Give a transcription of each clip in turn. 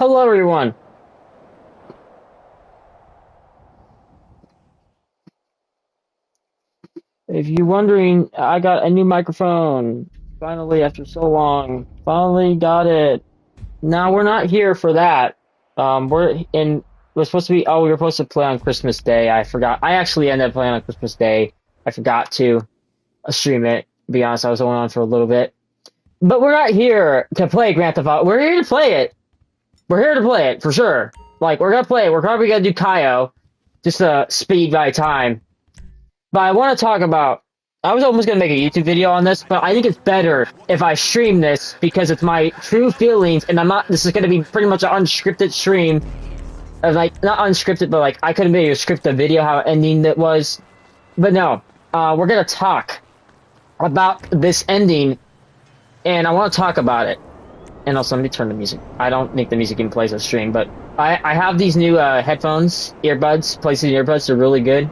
Hello, everyone. If you're wondering, I got a new microphone. Finally, after so long, finally got it. Now we're not here for that. We're supposed to be. Oh, we were supposed to play on Christmas Day. I forgot. I actually ended up playing on Christmas Day. I forgot to stream it. To be honest, I was only on for a little bit. But we're not here to play Grand Theft Auto. We're here to play it. We're here to play it for sure. Like we're gonna play it. We're probably gonna do Kaio, just to speed by time. But I want to talk about. I was almost gonna make a YouTube video on this, but I think it's better if I stream this because it's my true feelings, and I'm not. This is gonna be pretty much an unscripted stream, of like not unscripted, but like I couldn't maybe script the video how ending that was. But no, we're gonna talk about this ending, and I want to talk about it. And also, let me turn the music. I don't think the music even plays on stream, but I have these new headphones, earbuds, PlayStation earbuds. They're really good.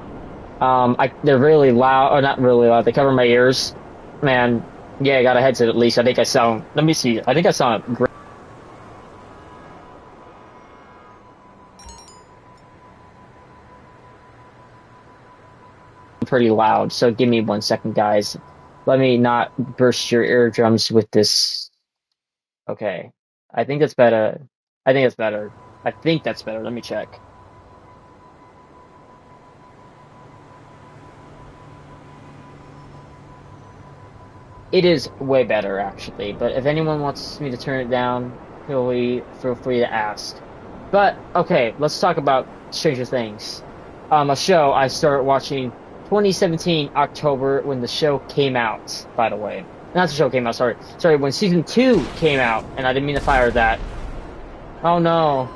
They're really loud, or not really loud. They cover my ears. Man, yeah, I got a headset at least. I think I sound. Let me see. I think I sound pretty loud. So give me 1 second, guys. Let me not burst your eardrums with this. Okay, I think that's better. I think that's better. I think that's better. Let me check. It is way better actually, but if anyone wants me to turn it down, feel free to ask. But okay, let's talk about Stranger Things. A show I started watching 2017 October when the show came out. By the way, not the show came out. Sorry, when season 2 came out, and I didn't mean to fire that. Oh no.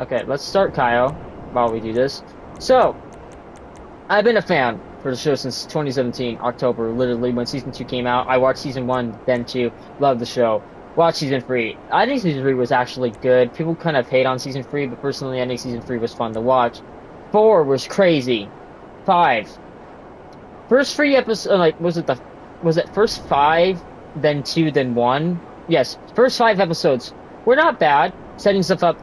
Okay, let's start Kaio while we do this. So, I've been a fan for the show since 2017, October, literally when season 2 came out. I watched season 1, then 2, loved the show. Watched season 3. I think season 3 was actually good. People kind of hate on season 3, but personally I think season 3 was fun to watch. 4 was crazy. 5. First 3 episodes, like, was it first 5, then 2, then 1? Yes, first 5 episodes were not bad, setting stuff up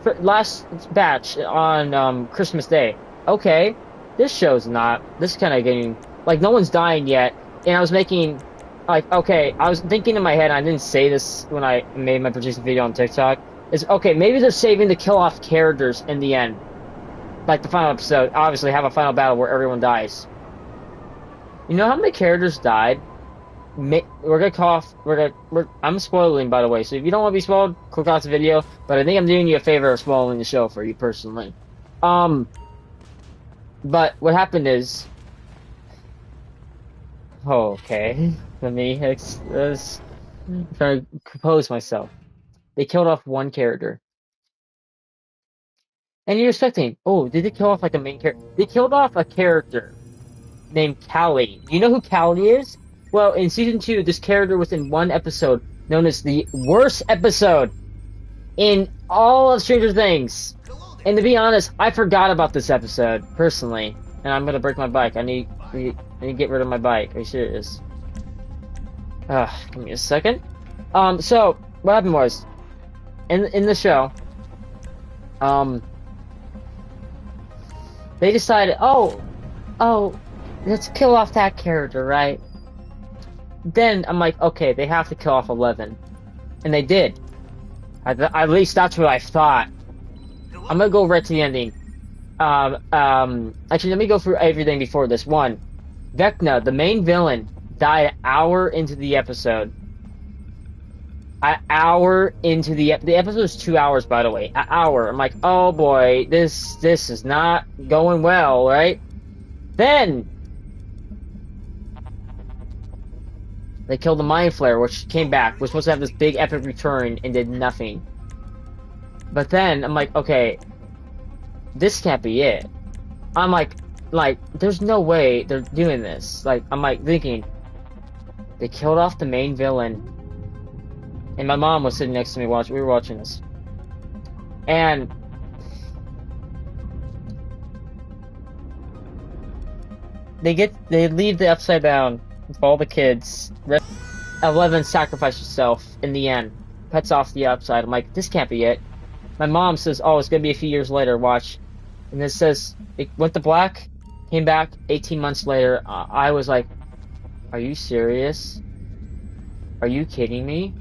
for last batch on Christmas Day. Okay. This show's not. This is kind of getting like no one's dying yet, and I was making like okay. I was thinking in my head. And I didn't say this when I made my producing video on TikTok. Is okay. Maybe they're saving the kill off characters in the end, like the final episode. Obviously, have a final battle where everyone dies. You know how many characters died? We're gonna call off. I'm spoiling, by the way. So if you don't want to be spoiled, click off the video. But I think I'm doing you a favor of spoiling the show for you personally. But what happened is, okay, let me try to compose myself. They killed off one character, and you're expecting, oh, did they kill off like a main character? They killed off a character named Callie. You know who Callie is? Well, in season 2, this character was in one episode known as the worst episode in all of Stranger Things. And to be honest, I forgot about this episode, personally. And I'm gonna break my bike. I need to get rid of my bike. Are you serious? Give me a second. So, what happened was, in the show, they decided, oh, let's kill off that character, right? Then, I'm like, okay, they have to kill off 11. And they did. At least that's what I thought. I'm gonna go right to the ending. Actually, let me go through everything before this. 1. Vecna, the main villain, died an hour into the episode. An hour into the episode is 2 hours, by the way. An hour. I'm like, oh boy, this is not going well, right? Then they killed the Mind Flayer, which came back. We're supposed to have this big epic return and did nothing. But then I'm like, okay, this can't be it. I'm like, there's no way they're doing this. Like, I'm like thinking, they killed off the main villain, and my mom was sitting next to me watching. We were watching this, and they leave the upside down with all the kids. 11 sacrificed herself in the end. pets off the upside. I'm like, this can't be it. My mom says, oh, it's gonna be a few years later, watch. And it says, it went to black, came back 18 months later. I was like, are you serious? Are you kidding me?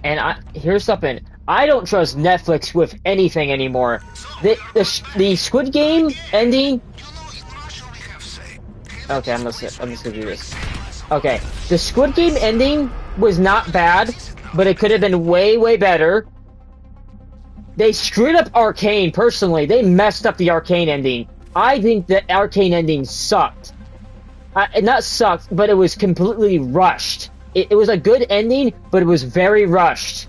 And here's something. I don't trust Netflix with anything anymore. The Squid Game ending. Okay, I'm just gonna do this. Okay, the Squid Game ending was not bad, but it could have been way, way better. They screwed up Arcane. Personally, they messed up the Arcane ending. I think the Arcane ending sucked. Not sucked, but it was completely rushed. It was a good ending, but it was very rushed.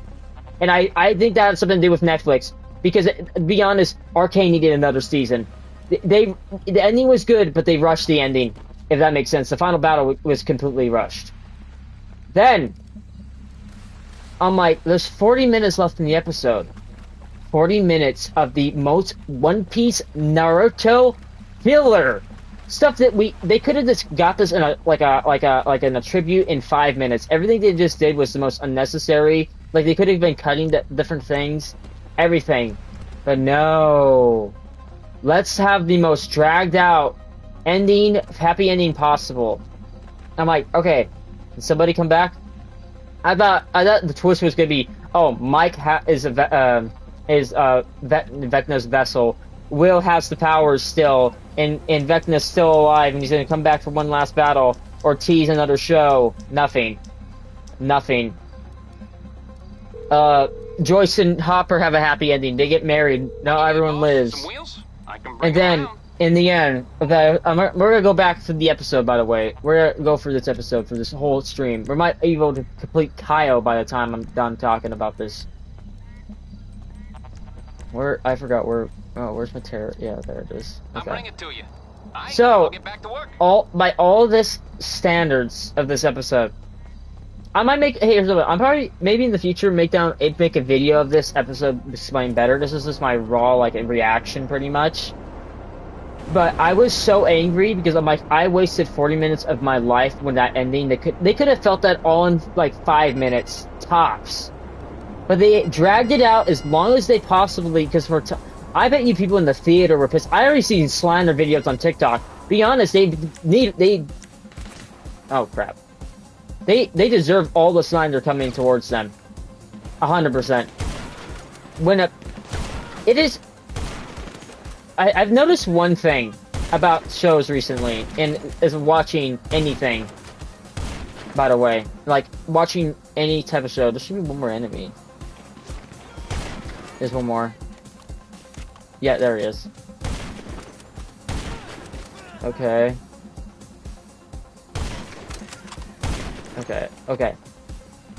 And I think that had something to do with Netflix. Because, to be honest, Arcane needed another season. The ending was good, but they rushed the ending, if that makes sense. The final battle was completely rushed. Then, I'm like, there's 40 minutes left in the episode. 40 minutes of the most One Piece Naruto filler. Stuff that they could have just got this in in a tribute in 5 minutes. Everything they just did was the most unnecessary. Like, they could have been cutting different things, everything, but no. Let's have the most dragged out ending, happy ending possible. I'm like, okay, can somebody come back? I thought the twist was gonna be, oh, Mike is Vecna's vessel. Will has the powers still, and Vecna's still alive, and he's gonna come back for one last battle, or tease another show. Nothing. Joyce and Hopper have a happy ending. They get married. Now everyone lives. And then, in the end, okay, we're gonna go back to the episode, by the way. We're gonna go for this episode, for this whole stream. We might be able to complete Kyle by the time I'm done talking about this. I forgot where. Oh, where's my terror? Yeah, there it is. Okay. I'll bring it to you. So, get back to work. by all this standards of this episode, I might make. Hey, here's what I'm probably maybe in the future make a video of this episode explain better. This is just my raw reaction, pretty much. But I was so angry because I'm like, I wasted 40 minutes of my life when that ending. They could have felt that all in like 5 minutes tops. But they dragged it out as long as they possibly, because I bet you people in the theater were pissed. I already seen slander videos on TikTok. Be honest, oh crap. They deserve all the slander coming towards them. 100%. I've noticed one thing about shows recently, and is watching anything, by the way. Like, watching any type of show. There should be one more enemy. There's one more. Yeah, there he is. Okay. Okay.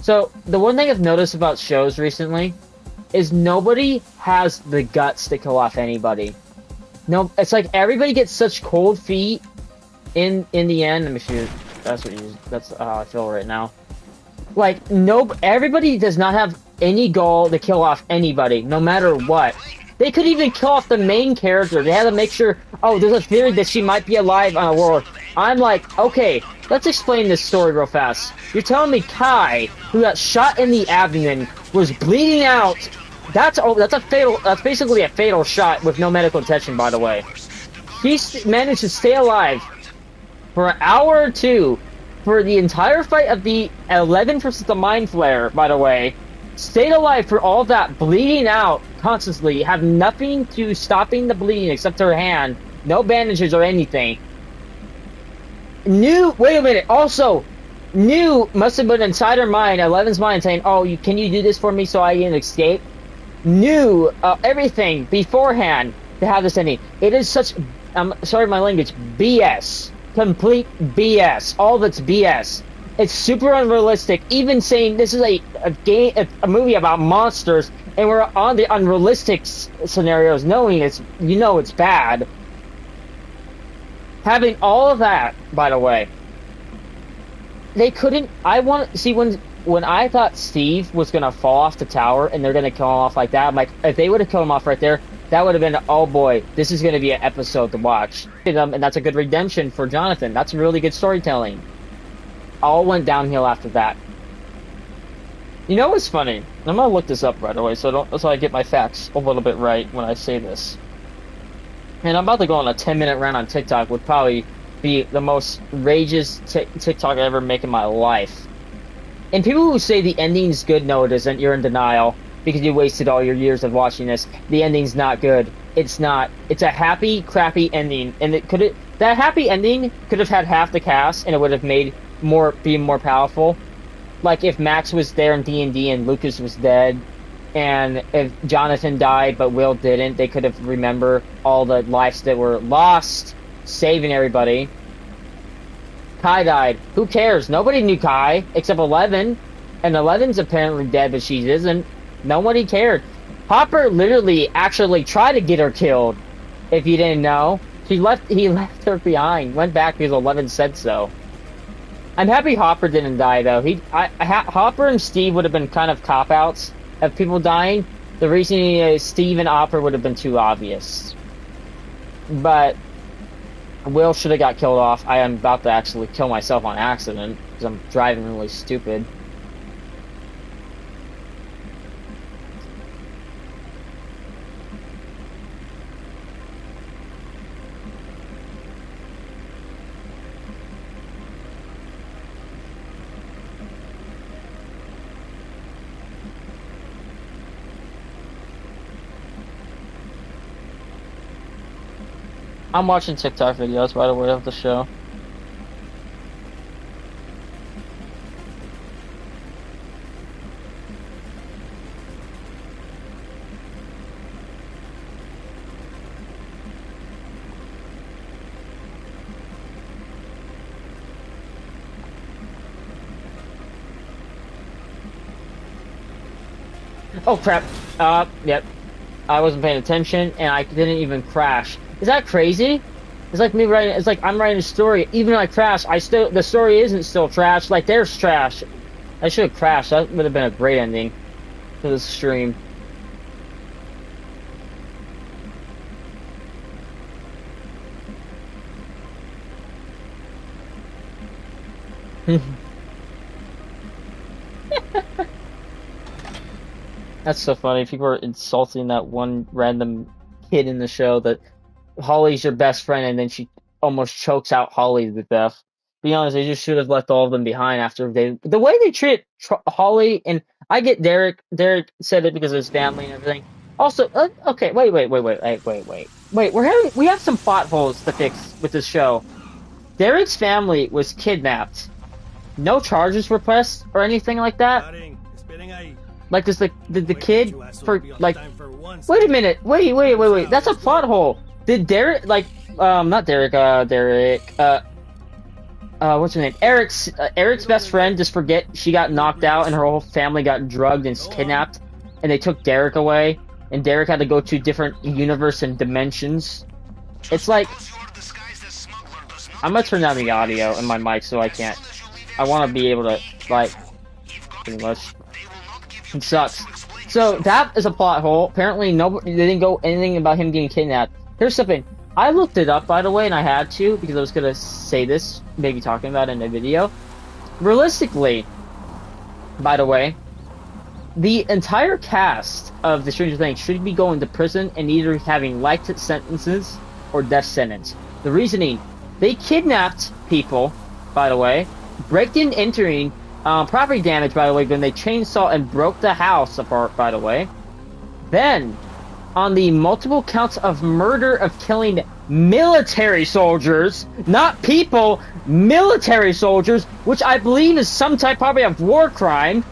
So, the one thing I've noticed about shows recently is nobody has the guts to kill off anybody. No, it's like everybody gets such cold feet in the end. Let me shoot. That's how I feel right now. Like, everybody does not have any gall to kill off anybody, no matter what. They could even kill off the main character. They had to make sure, oh, there's a theory that she might be alive on a world. I'm like, okay, let's explain this story real fast. You're telling me Kai, who got shot in the abdomen, was bleeding out. That's basically a fatal shot with no medical attention, by the way. He managed to stay alive for an hour or two for the entire fight of the 11 versus the Mind Flare, by the way. Stayed alive for all that, bleeding out constantly, have nothing to stopping the bleeding except her hand, no bandages or anything. Wait a minute, also, must have been inside her mind, 11's mind, saying, oh, can you do this for me so I can escape? Knew everything beforehand to have this ending. It is such, I'm sorry my language, BS. Complete BS. All of it's BS. It's super unrealistic. Even saying this is a movie about monsters, and we're on the unrealistic scenarios, knowing it's bad. Having all of that, by the way, they couldn't. I want to see when I thought Steve was gonna fall off the tower and they're gonna kill him off like that. I'm like, if they would have killed him off right there, that would have been, oh boy, this is gonna be an episode to watch. And that's a good redemption for Jonathan. That's really good storytelling. All went downhill after that. You know what's funny? I'm gonna look this up right away, so I get my facts a little bit right when I say this. And I'm about to go on a 10-minute rant on TikTok, would probably be the most rageous TikTok I ever make in my life. And people who say the ending's good, no, it isn't. You're in denial because you wasted all your years of watching this. The ending's not good. It's not. It's a happy, crappy ending, and that happy ending could have had half the cast, and it would have made be more powerful. Like if Max was there in D&D and Lucas was dead, and if Jonathan died but Will didn't, they could have remembered all the lives that were lost, saving everybody. Kai died. Who cares? Nobody knew Kai except Eleven, and Eleven's apparently dead, but she isn't. Nobody cared. Hopper literally actually tried to get her killed. If you didn't know, he left her behind. Went back because Eleven said so. I'm happy Hopper didn't die though. Hopper and Steve would have been kind of cop-outs of people dying. The reason is Steve and Hopper would have been too obvious. But Will should have got killed off. I am about to actually kill myself on accident because I'm driving really stupid. I'm watching TikTok videos, by the way, of the show. Oh crap. Yep. I wasn't paying attention and I didn't even crash. Is that crazy? It's like me writing, it's like I'm writing a story. Even when I crash, the story isn't still trash. Like there's trash. I should have crashed. That would have been a great ending to the stream. That's so funny. People are insulting that one random kid in the show that Holly's your best friend, and then she almost chokes out Holly to death. To be honest, they just should have left all of them behind after the way they treat Holly. And I get Derek. Derek said it because of his family and everything. Also, okay, wait. We have some plot holes to fix with this show. Derek's family was kidnapped. No charges were pressed or anything like that. Like, does the kid for like? Wait a minute. Wait. That's a plot hole. Did Derek not Derek? What's her name? Eric's best friend just forget she got knocked out and her whole family got drugged and kidnapped, and they took Derek away, and Derek had to go to different universe and dimensions. It's like I'm gonna turn down the audio in my mic so I can't. I want to be able to like pretty much. It sucks. So that is a plot hole. Apparently, they didn't go anything about him getting kidnapped. Here's something. I looked it up, by the way, and I had to because I was gonna say this, maybe talking about it in a video. Realistically, by the way, the entire cast of the Stranger Things should be going to prison and either having life sentences or death sentence. The reasoning: they kidnapped people, by the way, breaked in, entering. Property damage, by the way, when they chainsaw and broke the house apart, by the way. Then, on the multiple counts of murder of killing military soldiers, not people, military soldiers, which I believe is some type probably of war crime.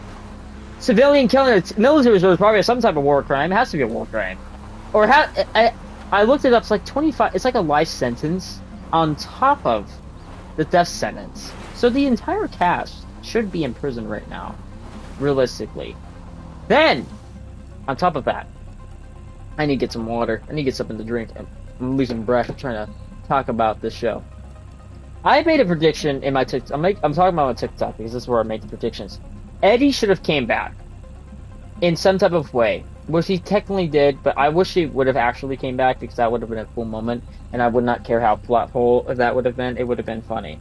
Civilian killing military soldiers probably some type of war crime. It has to be a war crime. Or I looked it up. It's like 25. It's like a life sentence on top of the death sentence. So the entire cast should be in prison right now, realistically. Then, on top of that, I need to get some water. I need to get something to drink. I'm losing breath trying to talk about this show. I made a prediction in my TikTok. I'm talking about my TikTok because this is where I make the predictions. Eddie should have came back in some type of way, which he technically did, but I wish he would have actually came back because that would have been a cool moment, and I would not care how plot hole that would have been. It would have been funny.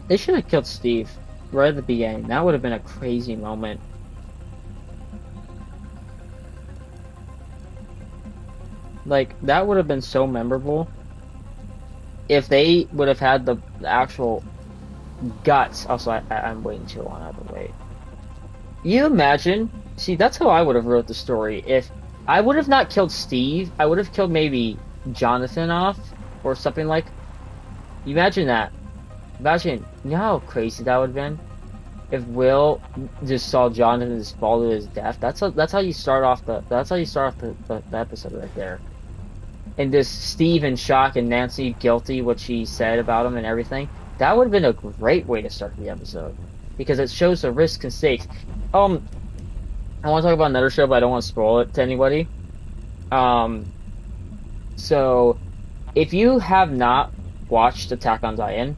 They should have killed Steve right at the beginning. That would have been a crazy moment. Like, that would have been so memorable if they would have had the actual guts. Also, I'm waiting too long. I have to wait. You imagine? See, that's how I would have wrote the story. If I would have not killed Steve, I would have killed maybe Jonathan off or something like. Imagine that. Imagine, you know how crazy that would have been if Will just saw Jonathan just fall to his death. That's how you start off the episode right there. And just Steve in shock and Nancy guilty what she said about him and everything. That would have been a great way to start the episode because it shows the risks and stakes. I want to talk about another show, but I don't want to spoil it to anybody. So if you have not watched Attack on Titan,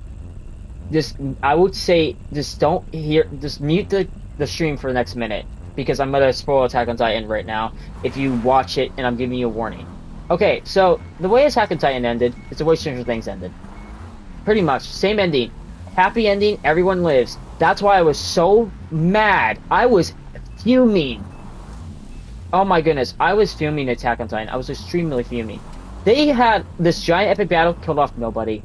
I would say just mute the stream for the next minute because I'm gonna spoil Attack on Titan right now if you watch it and I'm giving you a warning. Okay, so the way Attack on Titan ended is the way Stranger Things ended. Pretty much same ending, happy ending, everyone lives. That's why I was so mad. I was fuming. Oh my goodness, I was fuming Attack on Titan. I was extremely fuming. They had this giant epic battle, killed off nobody.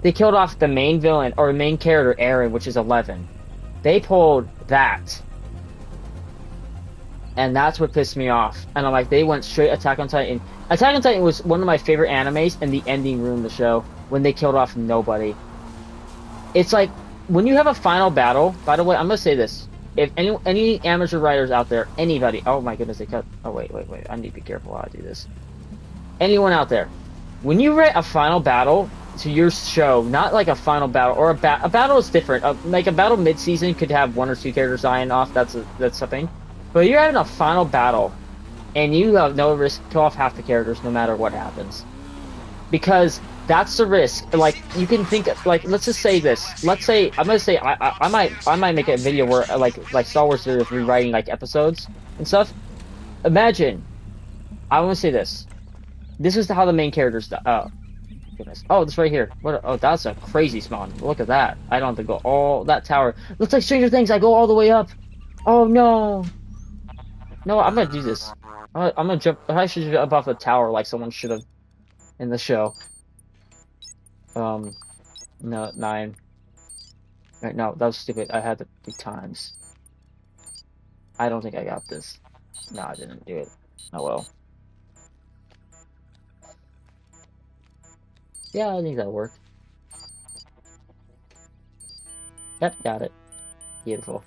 They killed off the main villain, or main character, Eren, which is 11. They pulled that. And that's what pissed me off. And I'm like, they went straight Attack on Titan. Attack on Titan was one of my favorite animes, and the ending ruined the show when they killed off nobody. It's like, when you have a final battle, by the way, I'm going to say this. If any amateur writers out there, anybody, oh my goodness, they cut, oh wait, I need to be careful how I do this. Anyone out there, when you write a final battle to your show, not like a final battle, or a battle is different. Like a battle mid-season could have one or two characters dying off, that's something. But you're having a final battle, and you have no risk, kill off half the characters no matter what happens. Because that's the risk. Like, you can think, like, let's just say this. Let's say, I'm gonna say, I might make a video where, like Star Wars is rewriting, like, episodes and stuff. Imagine, I want to say this. This is how the main characters die. Oh, goodness. Oh, this right here. What? Oh, that's a crazy spawn. Look at that. I don't have to go all that tower. Looks like Stranger Things. I go all the way up. Oh, no. No, I'm gonna do this. I'm gonna jump. I should jump off the tower like someone should have in the show. No, 9. Right, no, that was stupid. I had to do times. I don't think I got this. No, I didn't do it. Oh well. Yeah, I think that'll work. Yep, got it. Beautiful.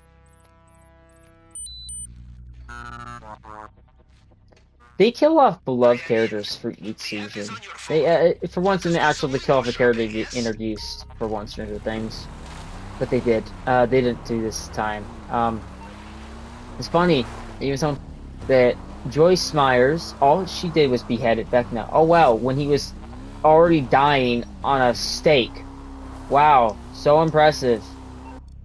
They kill off beloved characters for each season. They, for once, in the actual, they kill off a character they get introduced for once Stranger Things. But they did. They didn't do this time. It's funny, even someone that Joyce Myers, all she did was beheaded Vecna. Oh wow, when he was already dying on a stake. Wow, so impressive.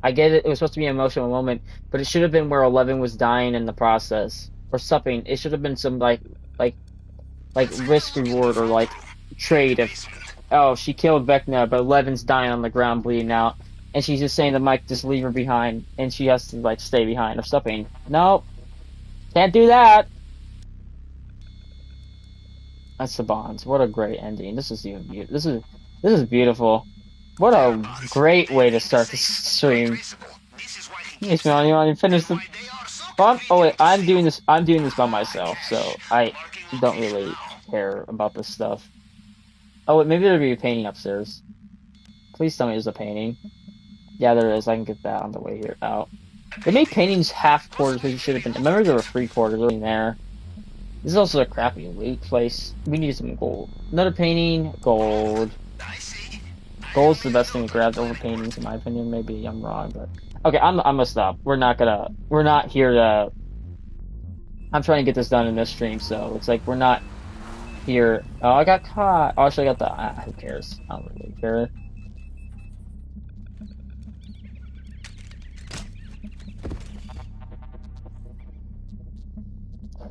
I get it, it was supposed to be an emotional moment, but it should have been where 11 was dying in the process. Or something. It should have been some, like risk reward, or, like, trade if, oh, she killed Vecna, but 11's dying on the ground bleeding out, and she's just saying to Mike, just leave her behind, and she has to, like, stay behind, or something. Nope. Can't do that! That's the bonds. What a great ending. This is even this is beautiful. What a great way to start the stream. Yes, man, you want to finish the... Oh wait, I'm doing this by myself, so I don't really care about this stuff. Oh wait, maybe there'll be a painting upstairs. Please tell me there's a painting. Yeah, there is. I can get that on the way here out. They made paintings half quarters, which should have been. Remember there were 3 quarters in there. This is also a crappy loot place. We need some gold. Another painting, gold. Gold's the best thing to grab over paintings, in my opinion. Maybe I'm wrong, but okay, I'm gonna stop. We're not here to. I'm trying to get this done in this stream, so it's like we're not here. Oh, I got caught. Oh, actually, I got the. Who cares? I don't really care.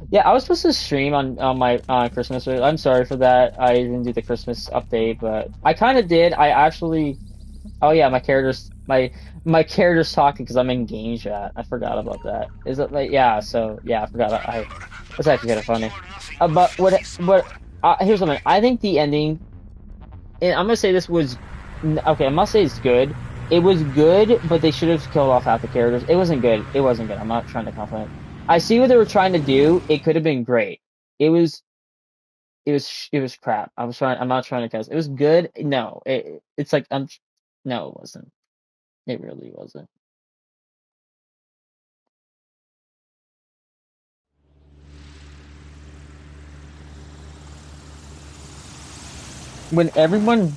Yeah, I was supposed to stream on my Christmas. I'm sorry for that. I didn't do the Christmas update, but I kind of did. I actually. Oh yeah, my character's talking because I'm in game chat. I forgot about that. Is it like yeah? So yeah, I forgot. That's actually kind of funny. But here's something. I think the ending. And I'm gonna say this was okay. I'm not saying it's good. It was good, but they should have killed off half the characters. It wasn't good. It wasn't good. I'm not trying to compliment. I see what they were trying to do. It could have been great. It was. It was crap. I'm not trying to cuss. It was good. No. It's like I'm. No, it wasn't. It really wasn't. When everyone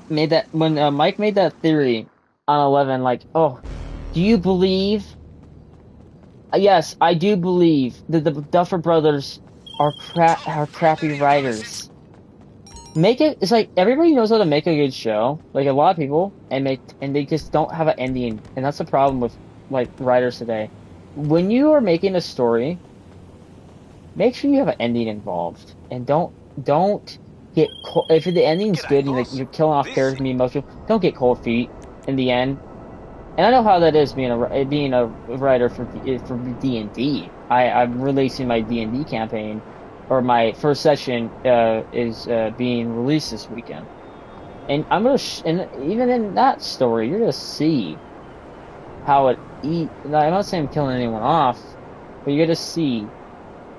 made that, when Mike made that theory on 11, like, oh, do you believe? Yes, I do believe that the Duffer Brothers are crappy writers. Make it. It's like everybody knows how to make a good show. Like a lot of people, and they just don't have an ending, and that's the problem with like writers today. When you are making a story, make sure you have an ending involved, and don't get cold. If the ending's good and like you're killing off characters being emotional, don't get cold feet in the end. And I know how that is being a writer for D&D. I'm releasing my D&D campaign, or my first session is being released this weekend, and I'm gonna and even in that story, you're gonna see how I'm not saying I'm killing anyone off, but you're gonna see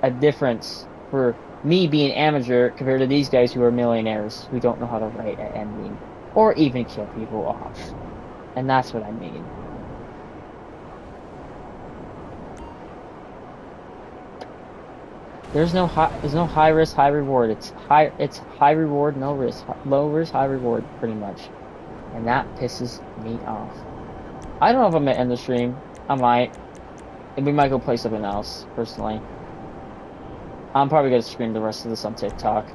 a difference for me being amateur compared to these guys who are millionaires who don't know how to write an ending or even kill people off. And that's what I mean. There's no high risk, high reward. It's high reward, no risk. Low risk, high reward, pretty much. And that pisses me off. I don't know if I'm gonna end the stream. I might. And we might go play something else, personally. I'm probably gonna stream the rest of this on TikTok.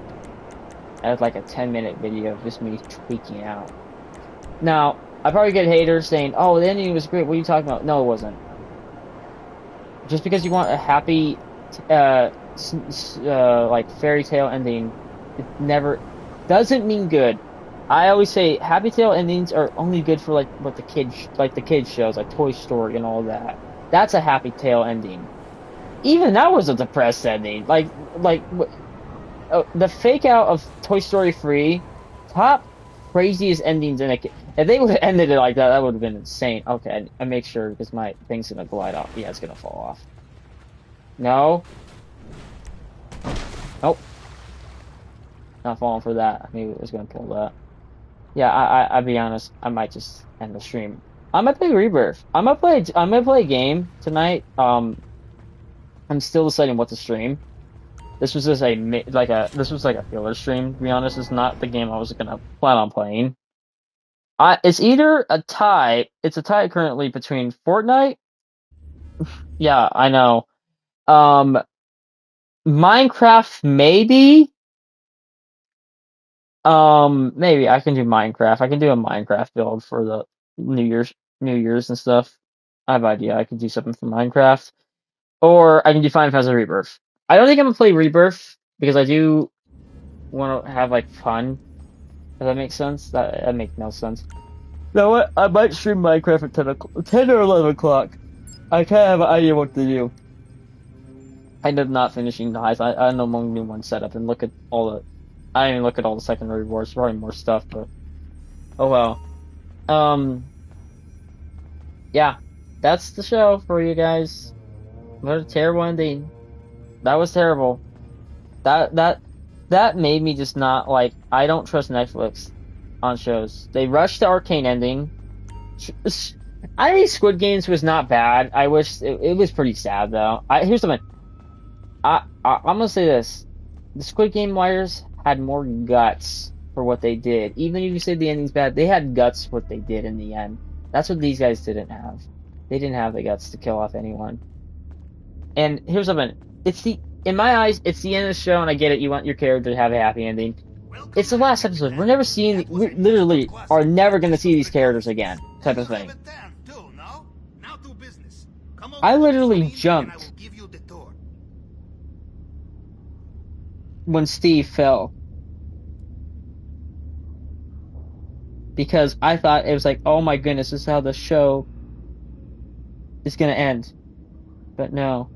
I have like a 10-minute video of just me tweaking out. Now, I probably get haters saying, "Oh, the ending was great. What are you talking about?" No, it wasn't. Just because you want a happy, like fairy tale ending, it never doesn't mean good. I always say happy tale endings are only good for like what the kids shows, like Toy Story and all that. That's a happy tale ending. Even that was a depressed ending. The fake out of Toy Story 3, top craziest endings in a kid. If they would have ended it like that, that would have been insane. Okay, I make sure because my thing's gonna glide off. Yeah, it's gonna fall off. No. Nope. Not falling for that. I knew it was gonna pull that. Yeah, I'll be honest. I might just end the stream. I might play Rebirth. I'm gonna play a game tonight. I'm still deciding what to stream. This was just this was like a filler stream. To be honest, it's not the game I was gonna plan on playing. It's either a tie. It's a tie currently between Fortnite. Yeah, I know. Minecraft maybe. Maybe I can do Minecraft. I can do a Minecraft build for the New Year's and stuff. I have an idea. I could do something for Minecraft, or I can do Final Fantasy Rebirth. I don't think I'm gonna play Rebirth because I do want to have like fun. Does that make sense? That makes no sense. You know what? I might stream Minecraft at 10 or 11 o'clock. I kind of have an idea what to do. I ended up not finishing the highs. I know my new one setup and look at all the. I didn't even look at all the secondary rewards. Probably more stuff, but oh well. Yeah, that's the show for you guys. What a terrible ending. That was terrible. That made me just not like. I don't trust Netflix on shows. They rushed the Arcane ending. I think Squid Games was not bad. I wish it was pretty sad though. Here's something. I'm gonna say this: the Squid Game writers had more guts for what they did. Even if you say the ending's bad, they had guts for what they did in the end. That's what these guys didn't have. They didn't have the guts to kill off anyone. And here's something: in my eyes, it's the end of the show, and I get it. You want your character to have a happy ending. Welcome It's the back, last episode. We're never Captain. seeing. That was We a difficult literally are quest, never but gonna this see was these characters rewarding. again. And Type you of have thing. a tan, too, no? Now to business. Come over I to literally Gasoline, and I will jumped give you the tour. when Steve fell because I thought it was like, oh my goodness, this is how the show is gonna end. But no.